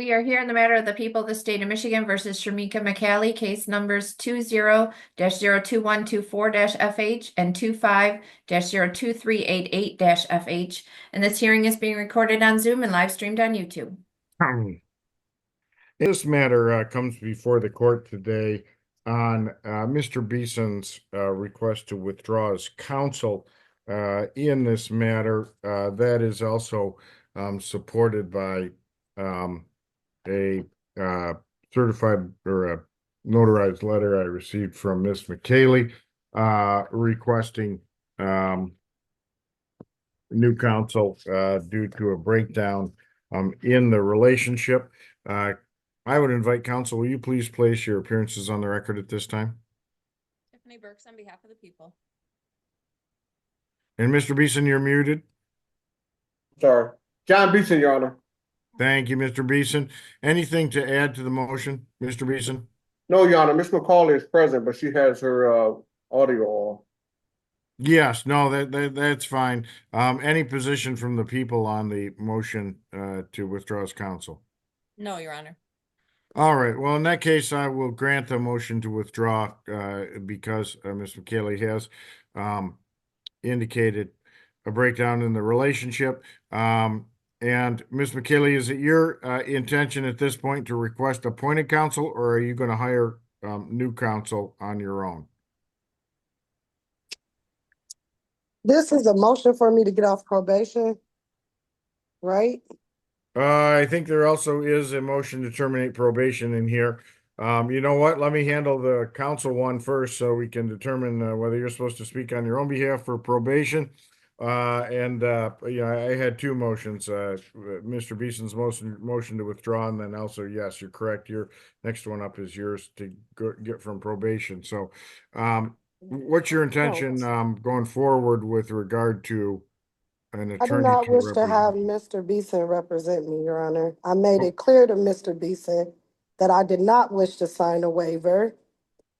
We are here in the matter of the people of the state of Michigan versus Shamika McCallie, case numbers 20-02124-FH and 25-02388-FH. And this hearing is being recorded on Zoom and live streamed on YouTube. This matter comes before the court today on Mr. Beeson's request to withdraw his counsel in this matter. That is also supported by a certified or a notarized letter I received from Ms. McCallie requesting new counsel due to a breakdown in the relationship. I would invite counsel, will you please place your appearances on the record at this time? Tiffany Burks on behalf of the people. And Mr. Beeson, you're muted. Sorry. John Beeson, Your Honor. Thank you, Mr. Beeson. Anything to add to the motion, Mr. Beeson? No, Your Honor. Ms. McCauley is present, but she has her audio on. Yes, no, that's fine. Any position from the people on the motion to withdraw his counsel? No, Your Honor. All right. Well, in that case, I will grant the motion to withdraw because Ms. McCallie has indicated a breakdown in the relationship. And Ms. McCallie, is it your intention at this point to request appointed counsel, or are you going to hire new counsel on your own? This is a motion for me to get off probation, right? I think there also is a motion to terminate probation in here. You know what? Let me handle the counsel one first so we can determine whether you're supposed to speak on your own behalf for probation. I had two motions, Mr. Beeson's motion to withdraw, and then also, yes, you're correct. Your next one up is yours to get from probation. So, what's your intention going forward with regard to an attorney? I do not wish to have Mr. Beeson represent me, Your Honor. I made it clear to Mr. Beeson that I did not wish to sign a waiver,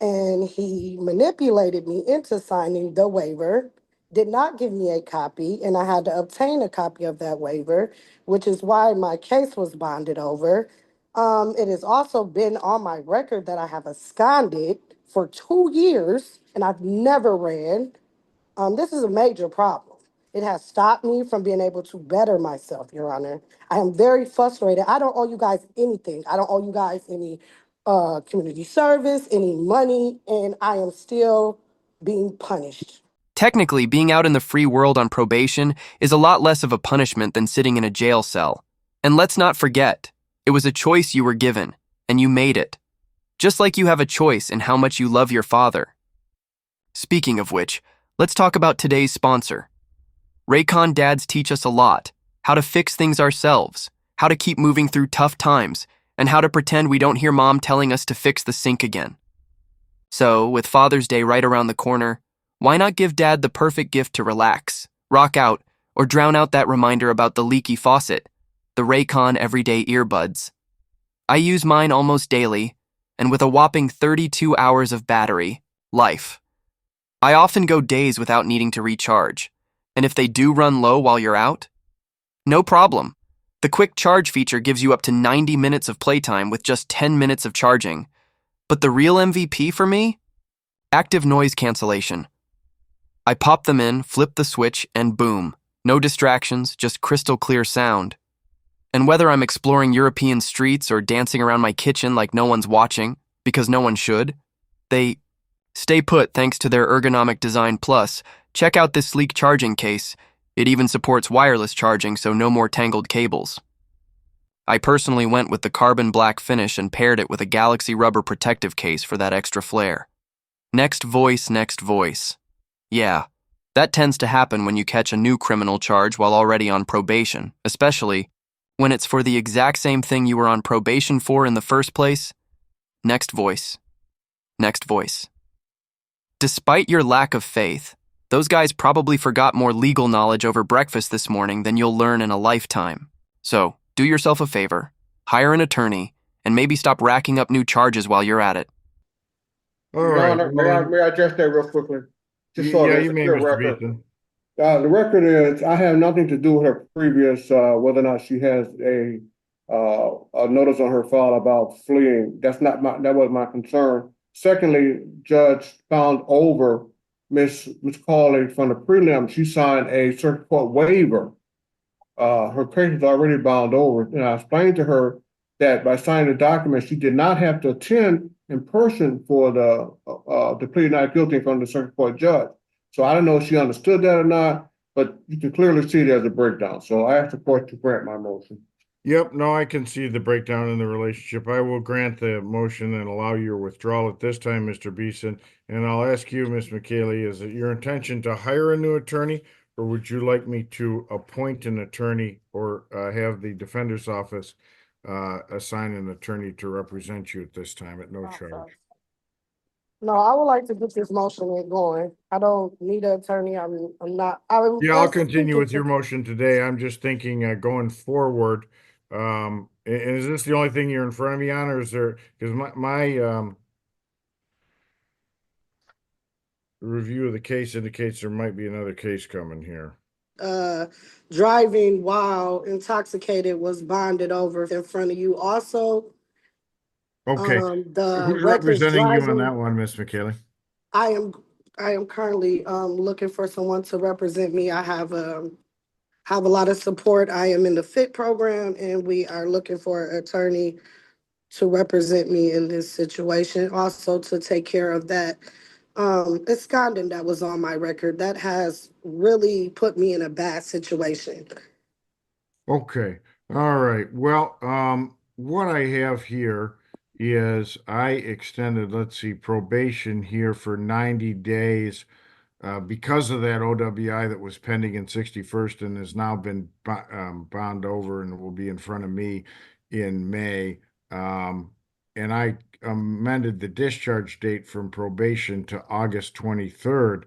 and he manipulated me into signing the waiver, did not give me a copy, and I had to obtain a copy of that waiver, which is why my case was bonded over. It has also been on my record that I have absconded for 2 years, and I've never ran. This is a major problem. It has stopped me from being able to better myself, Your Honor. I am very frustrated. I don't owe you guys anything. I don't owe you guys any community service, any money, and I am still being punished. Technically, being out in the free world on probation is a lot less of a punishment than sitting in a jail cell. And let's not forget, it was a choice you were given, and you made it. Just like you have a choice in how much you love your father. Speaking of which, let's talk about today's sponsor. Raycon dads teach us a lot, how to fix things ourselves, how to keep moving through tough times, and how to pretend we don't hear mom telling us to fix the sink again. So, with Father's Day right around the corner, why not give dad the perfect gift to relax, rock out, or drown out that reminder about the leaky faucet, the Raycon Everyday Earbuds. I use mine almost daily, and with a whopping 32 hours of battery life. I often go days without needing to recharge. And if they do run low while you're out, no problem. The quick charge feature gives you up to 90 minutes of playtime with just 10 minutes of charging. But the real MVP for me? Active noise cancellation. I pop them in, flip the switch, and boom. No distractions, just crystal clear sound. And whether I'm exploring European streets or dancing around my kitchen like no one's watching, because no one should, they stay put thanks to their ergonomic design. Plus, check out this sleek charging case. It even supports wireless charging, so no more tangled cables. I personally went with the carbon black finish and paired it with a Galaxy rubber protective case for that extra flair. Next voice, next voice. Yeah, that tends to happen when you catch a new criminal charge while already on probation, especially when it's for the exact same thing you were on probation for in the first place. Next voice. Next voice. Despite your lack of faith, those guys probably forgot more legal knowledge over breakfast this morning than you'll learn in a lifetime. So, do yourself a favor, hire an attorney, and maybe stop racking up new charges while you're at it. All right. May I address that real quickly? Just so you may, Mr. record. Beeson. The record is, I have nothing to do with her previous, whether or not she has a a notice on her file about fleeing. That was my concern. Secondly, Judge found over Miss Cawley from the prelim. She signed a circuit court waiver. Her case is already bound over, and I explained to her that by signing the document, she did not have to attend in person for the plea not guilty from the circuit court judge. So I don't know if she understood that or not, but you can clearly see there's a breakdown. So I asked the court to grant my motion. Yep, no, I can see the breakdown in the relationship. I will grant the motion and allow your withdrawal at this time, Mr. Beeson. And I'll ask you, Ms. McKaylee, is it your intention to hire a new attorney, or would you like me to appoint an attorney or have the defender's office assign an attorney to represent you at this time at no charge? No, I would like to get this motion going. I don't need an attorney. I'm not. Yeah, I'll continue with your motion today. I'm just thinking going forward. And is this the only thing you're in front of me on, or is there, because my review of the case indicates there might be another case coming here. Driving while intoxicated was bonded over in front of you. Also, Okay, the who's reckless representing you on driving. that one, Miss McKaylee? I am currently looking for someone to represent me. I have a lot of support. I am in the FIT program, and we are looking for an attorney to represent me in this situation. Also to take care of that absconding that was on my record. That has really put me in a bad situation. Okay, all right. Well, what I have here is I extended, let's see, probation here for 90 days because of that OWI that was pending in 61st and has now been bound over and will be in front of me in May. And I amended the discharge date from probation to August 23rd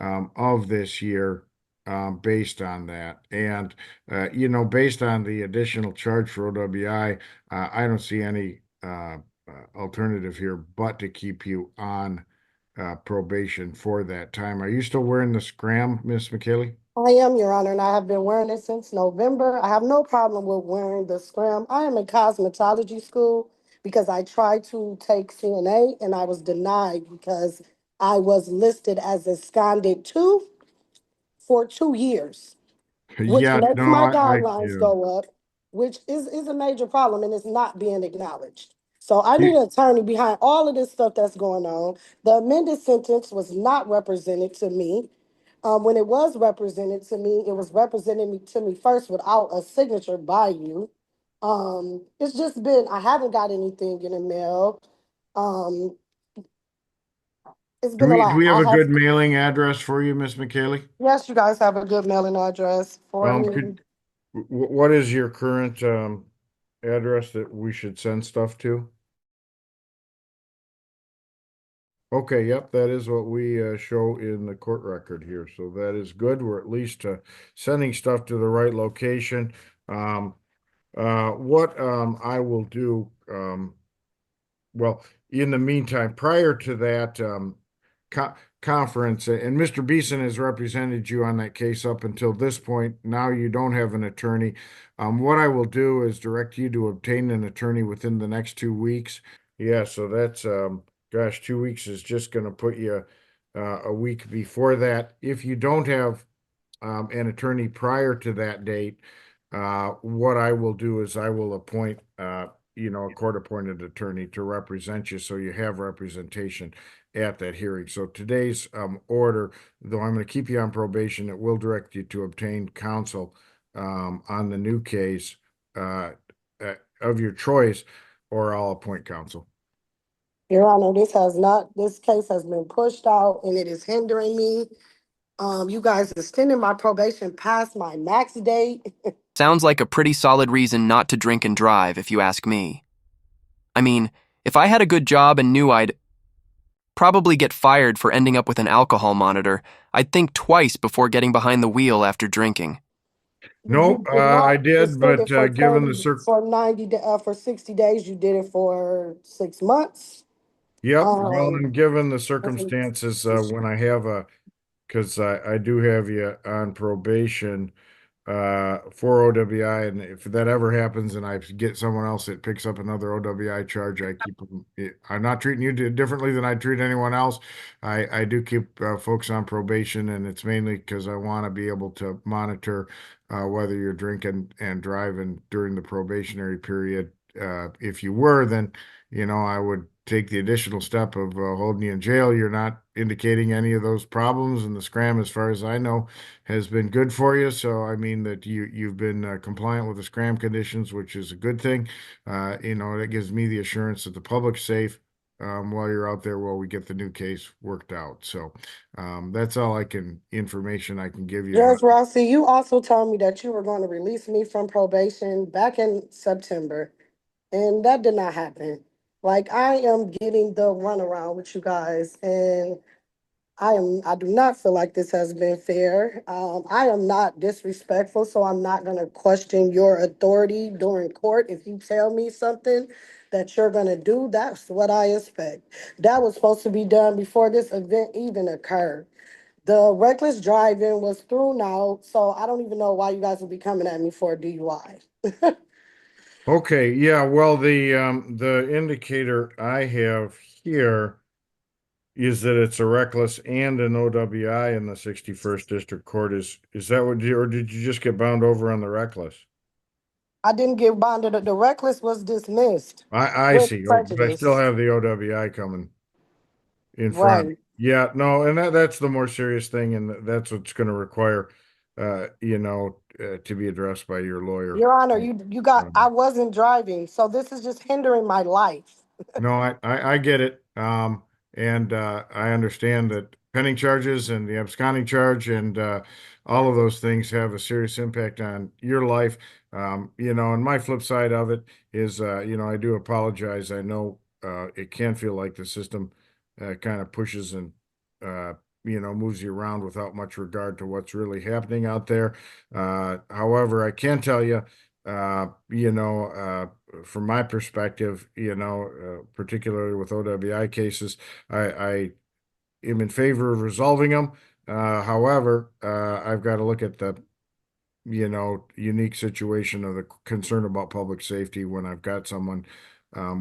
of this year based on that. And, based on the additional charge for OWI, I don't see any alternative here but to keep you on probation for that time. Are you still wearing the scram, Miss McKaylee? I am, Your Honor, and I have been wearing it since November. I have no problem with wearing the scram. I am in cosmetology school because I tried to take CNA and I was denied because I was listed as absconded too for 2 years, which Yeah, makes no, my I guidelines yeah. go up, which is a major problem and it's not being acknowledged. So I need You- an attorney behind all of this stuff that's going on. The amended sentence was not represented to me. When it was represented to me, it was represented to me first without a signature by you. It's just been, I haven't got anything in the mail. Um, it's Do been a we do lot. we have I a have, good mailing address for you, Miss McKaylee? yes, you guys have a good mailing address for me. What is your current address that we should send stuff to? Okay, yep, that is what we show in the court record here. So that is good. We're at least sending stuff to the right location. What I will do, well, in the meantime, prior to that conference, and Mr. Beeson has represented you on that case up until this point. Now you don't have an attorney. What I will do is direct you to obtain an attorney within the next 2 weeks. Yeah, so that's gosh, 2 weeks is just going to put you a week before that. If you don't have an attorney prior to that date, what I will do is I will appoint, a court-appointed attorney to represent you, so you have representation at that hearing. So today's order, though I'm going to keep you on probation, it will direct you to obtain counsel on the new case of your choice, or I'll appoint counsel. Your Honor, this case has been pushed out and it is hindering me. You guys extended my probation past my max date. Sounds like a pretty solid reason not to drink and drive, if you ask me. I mean, if I had a good job and knew I'd probably get fired for ending up with an alcohol monitor, I'd think twice before getting behind the wheel after drinking. No, You did not I did, extend but it for given the 30 for 90 for 60 days, you did it for 6 months. Yep, well, Um, and given the circumstances, when I have because I do have you on probation, for OWI, and if that ever happens and I get someone else that picks up another OWI charge, I keep them. I'm not treating you differently than I treat anyone else. I do keep folks on probation, and it's mainly because I want to be able to monitor whether you're drinking and driving during the probationary period. If you were, then I would take the additional step of holding you in jail. You're not indicating any of those problems, and the scram, as far as I know, has been good for you. So I mean that you've been compliant with the scram conditions, which is a good thing. That gives me the assurance that the public's safe while you're out there while we get the new case worked out. So that's all information I can give you. Judge Rossi, you also told me that you were going to release me from probation back in September, and that did not happen. Like, I am getting the runaround with you guys, and I do not feel like this has been fair. I am not disrespectful, so I'm not gonna question your authority during court. If you tell me something that you're gonna do, that's what I expect. That was supposed to be done before this event even occurred. The reckless driving was through now, so I don't even know why you guys would be coming at me for a DUI. Okay, yeah, well, the indicator I have here is that it's a reckless and an OWI in the 61st District Court. Is that what or did you just get bound over on the reckless? I didn't get bonded. The reckless was dismissed I with see. Oh, but I still prejudice. have the OWI coming in front. Right. Yeah, no, and that's the more serious thing, and that's what's going to require, to be addressed by your lawyer. Your Honor, I wasn't driving, so this is just hindering my life. No, I get it. And I understand that pending charges and the absconding charge and all of those things have a serious impact on your life. And my flip side of it is, I do apologize. I know it can feel like the system kind of pushes and moves you around without much regard to what's really happening out there. However, I can tell you, from my perspective, particularly with OWI cases, I am in favor of resolving them. However, I've got to look at the unique situation of the concern about public safety when I've got someone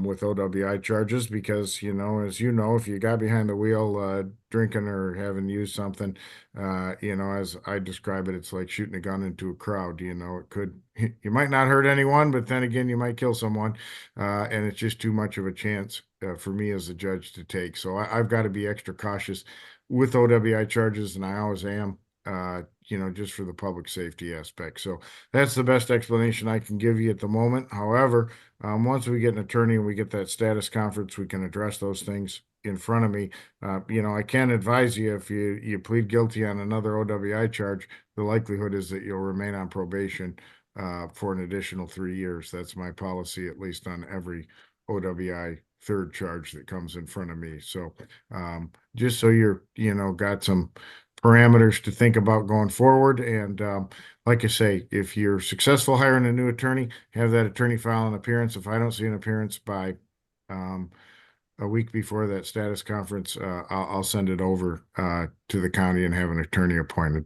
with OWI charges, because, as if you got behind the wheel drinking or having used something, as I describe it, it's like shooting a gun into a crowd. You might not hurt anyone, but then again, you might kill someone. And it's just too much of a chance for me as a judge to take. So I've got to be extra cautious with OWI charges, and I always am. Just for the public safety aspect. So that's the best explanation I can give you at the moment. However, once we get an attorney and we get that status conference, we can address those things in front of me. I can advise you, if you plead guilty on another OWI charge, the likelihood is that you'll remain on probation for an additional 3 years. That's my policy, at least on every OWI third charge that comes in front of me. So just so you're, got some parameters to think about going forward. And like I say, if you're successful hiring a new attorney, have that attorney file an appearance. If I don't see an appearance by a week before that status conference, I'll send it over to the county and have an attorney appointed.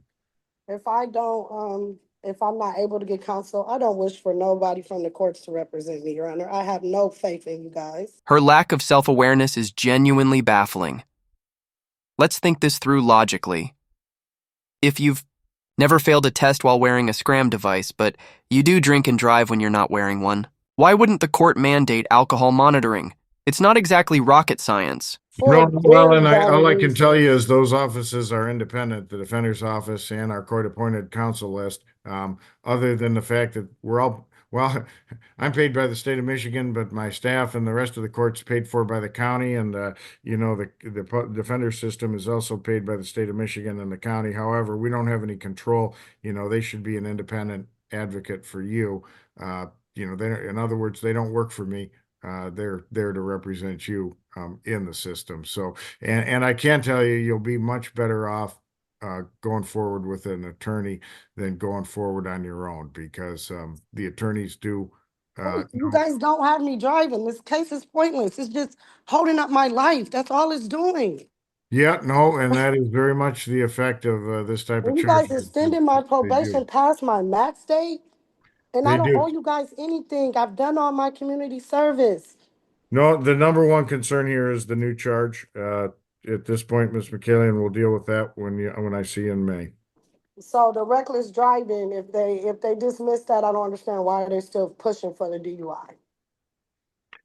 If I'm not able to get counsel, I don't wish for nobody from the courts to represent me, Your Honor. I have no faith in you guys. Her lack of self-awareness is genuinely baffling. Let's think this through logically. If you've never failed a test while wearing a scram device, but you do drink and drive when you're not wearing one, why wouldn't the court mandate alcohol monitoring? It's not exactly rocket science. Well, and all I can tell you is is those offices are independent, the defender's office and our court-appointed counsel list. Other than the fact that I'm paid by the state of Michigan, but my staff and the rest of the court's paid for by the county, and the defender system is also paid by the state of Michigan and the county. However, we don't have any control. They should be an independent advocate for you. In other words, they don't work for me. They're there to represent you in the system. So, and I can tell you, you'll be much better off going forward with an attorney than going forward on your own, because the attorneys do. You guys don't have me driving. This case is pointless. It's just holding up my life. That's all it's doing. Yeah, no, and that is very much the effect of this type of And you charge. guys extended my They probation do. past my max date, and I They don't owe do. you guys anything. I've done all my community service. No, the number one concern here is the new charge. At this point, Ms. McKillian, we'll deal with that when I see you in May. So the reckless driving, if they dismiss that, I don't understand why they're still pushing for the DUI.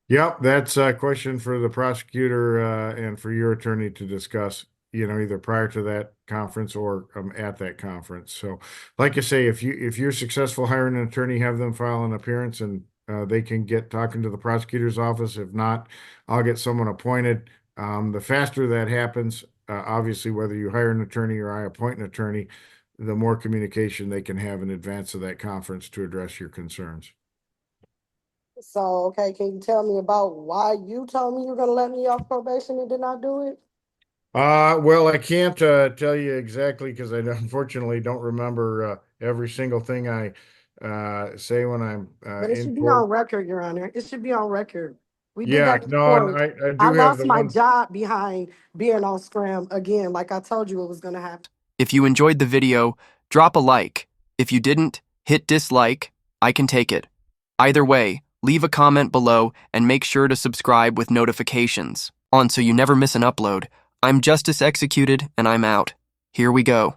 Yep, that's a question for the prosecutor and for your attorney to discuss, either prior to that conference or at that conference. So, like I say, if you're successful hiring an attorney, have them file an appearance and they can get talking to the prosecutor's office. If not, I'll get someone appointed. The faster that happens, obviously, whether you hire an attorney or I appoint an attorney, the more communication they can have in advance of that conference to address your concerns. So, okay, can you tell me about why you told me you're gonna let me off probation and did not do it? Well, I can't tell you exactly because I unfortunately don't remember every single thing I say when I'm But it in should be court. on record, Your Honor. It should be on record. We did Yeah, that in no, and court. I I do have lost the my one. job behind being on scram again, like I told you it was gonna happen. If you enjoyed the video, drop a like. If you didn't, hit dislike. I can take it. Either way, leave a comment below and make sure to subscribe with notifications on so you never miss an upload. I'm Justice Executed and I'm out. Here we go.